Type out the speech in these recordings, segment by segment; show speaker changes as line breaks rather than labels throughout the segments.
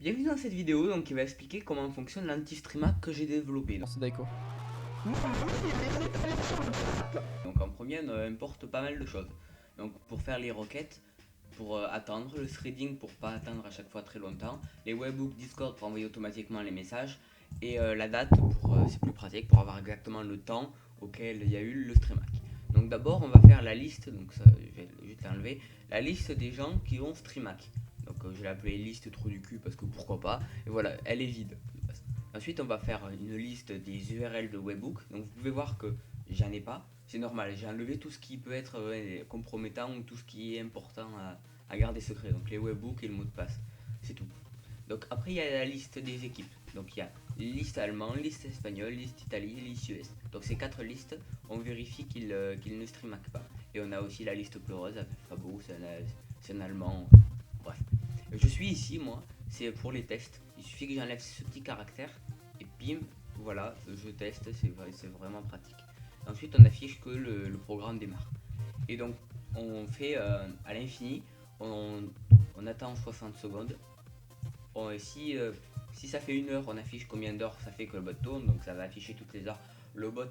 Bienvenue dans cette vidéo donc, qui va expliquer comment fonctionne l'anti-streamac que j'ai développé.
Non, c'est Daiko.
Donc en premier, on importe pas mal de choses. Donc pour faire les requêtes, pour attendre, le threading pour pas attendre à chaque fois très longtemps, les webhooks Discord pour envoyer automatiquement les messages, et la date pour c'est plus pratique pour avoir exactement le temps auquel il y a eu le streamac. Donc d'abord on va faire la liste, donc ça je vais juste l'enlever, la liste des gens qui ont streamac. Donc je l'ai appelée liste trou du cul parce que pourquoi pas, et voilà, elle est vide. Ensuite on va faire une liste des URL de webhook, donc vous pouvez voir que j'en ai pas, c'est normal, j'ai enlevé tout ce qui peut être compromettant ou tout ce qui est important à garder secret, donc les webhooks et le mot de passe, c'est tout. Donc après il y a la liste des équipes, donc il y a liste allemande, liste espagnole, liste Italie, liste US. Donc ces quatre listes, on vérifie qu'ils ne streamac pas. Et on a aussi la liste pleureuse avec Fabo, c'est un allemand, bref. Je suis ici moi, c'est pour les tests, il suffit que j'enlève ce petit caractère et bim, voilà, je teste, c'est vraiment pratique. Ensuite on affiche que le programme démarre. Et donc on fait à l'infini, on, on attend 60 secondes. Si ça fait 1 heure, on affiche combien d'heures ça fait que le bot tourne, donc ça va afficher toutes les heures. Le bot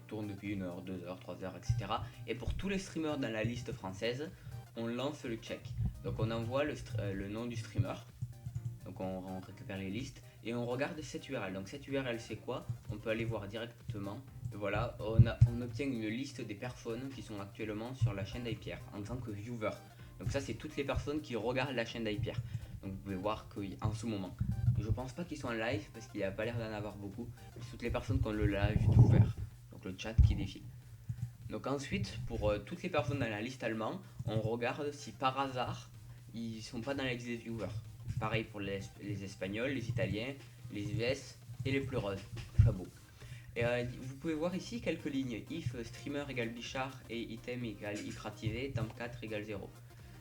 tourne depuis 1 heure, 2 heures, 3 heures, etc. Et pour tous les streamers dans la liste française, on lance le check. Donc on envoie le nom du streamer, donc on récupère les listes et on regarde cette URL. Donc cette URL c'est quoi? On peut aller voir directement. Et voilà, on obtient une liste des personnes qui sont actuellement sur la chaîne d'IPR en tant que viewer. Donc ça c'est toutes les personnes qui regardent la chaîne d'IPR. Donc vous pouvez voir qu'en ce moment, je pense pas qu'ils sont en live parce qu'il n'y a pas l'air d'en avoir beaucoup. Toutes les personnes qui ont le live ouvert, donc le chat qui défile. Donc ensuite, pour toutes les personnes dans la liste allemande, on regarde si par hasard ils sont pas dans la liste des viewers. Pareil pour les Espagnols, les Italiens, les US et les pleureuses. Fabo. Et vous pouvez voir ici quelques lignes. If streamer égale Bichard et item égale icrativé, temp 4 égale 0.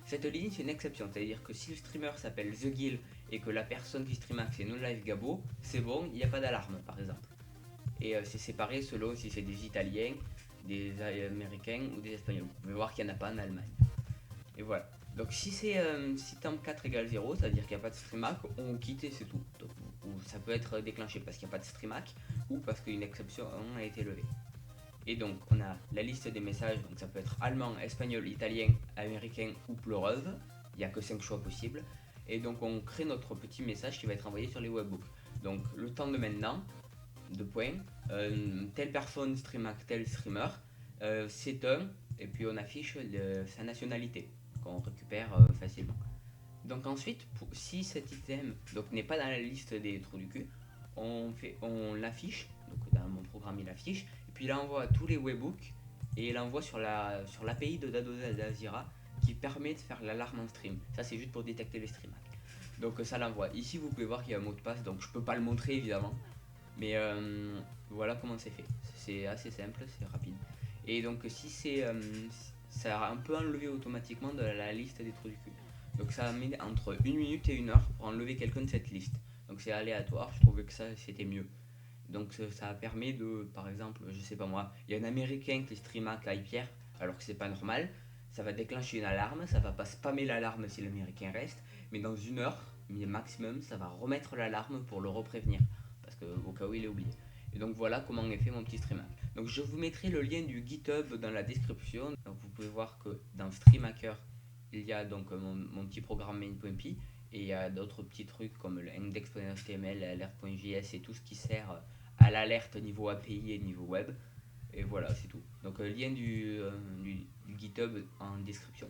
Cette ligne c'est une exception, c'est-à-dire que si le streamer s'appelle The Guild et que la personne qui stream c'est No Live Gabo, c'est bon, il n'y a pas d'alarme par exemple. Et c'est séparé selon si c'est des Italiens, des Américains ou des Espagnols. Vous pouvez voir qu'il n'y en a pas en Allemagne. Et voilà. Donc si temp 4 égale 0, ça veut dire qu'il n'y a pas de streamac, on quitte et c'est tout. Donc, ou ça peut être déclenché parce qu'il n'y a pas de streamac ou parce qu'une exception a été levée. Et donc on a la liste des messages, donc ça peut être allemand, espagnol, italien, américain ou pleureuse. Il n'y a que 5 choix possibles. Et donc on crée notre petit message qui va être envoyé sur les webhooks. Donc le temps de maintenant, deux points, telle personne streamac, tel streamer, c'est un, et puis on affiche sa nationalité, qu'on récupère facilement. Donc ensuite, si cet item n'est pas dans la liste des trous du cul, on l'affiche, donc dans mon programme il affiche, et puis il envoie à tous les webhooks, et il envoie sur l'API de Dadoza d'Azira, qui permet de faire l'alarme en stream. Ça c'est juste pour détecter les streamacs. Donc ça l'envoie. Ici vous pouvez voir qu'il y a un mot de passe, donc je peux pas le montrer évidemment. Mais voilà comment c'est fait. C'est assez simple, c'est rapide. Et donc si ça a un peu enlevé automatiquement de la liste des trous du cul. Donc ça met entre 1 minute et 1 heure pour enlever quelqu'un de cette liste. Donc c'est aléatoire, je trouvais que ça c'était mieux. Donc ça permet de, par exemple, je sais pas moi, il y a un américain qui stream à IPR alors que c'est pas normal. Ça va déclencher une alarme, ça va pas spammer l'alarme si l'américain reste, mais dans 1 heure, maximum, ça va remettre l'alarme pour le reprévenir parce qu'au cas où il est oublié. Et donc voilà comment est fait mon petit streamac. Donc je vous mettrai le lien du GitHub dans la description. Donc vous pouvez voir que dans Streamaker, il y a donc mon petit programme main.py et il y a d'autres petits trucs comme le index.html, alert.js et tout ce qui sert à l'alerte niveau API et niveau web. Et voilà, c'est tout. Donc lien du GitHub en description.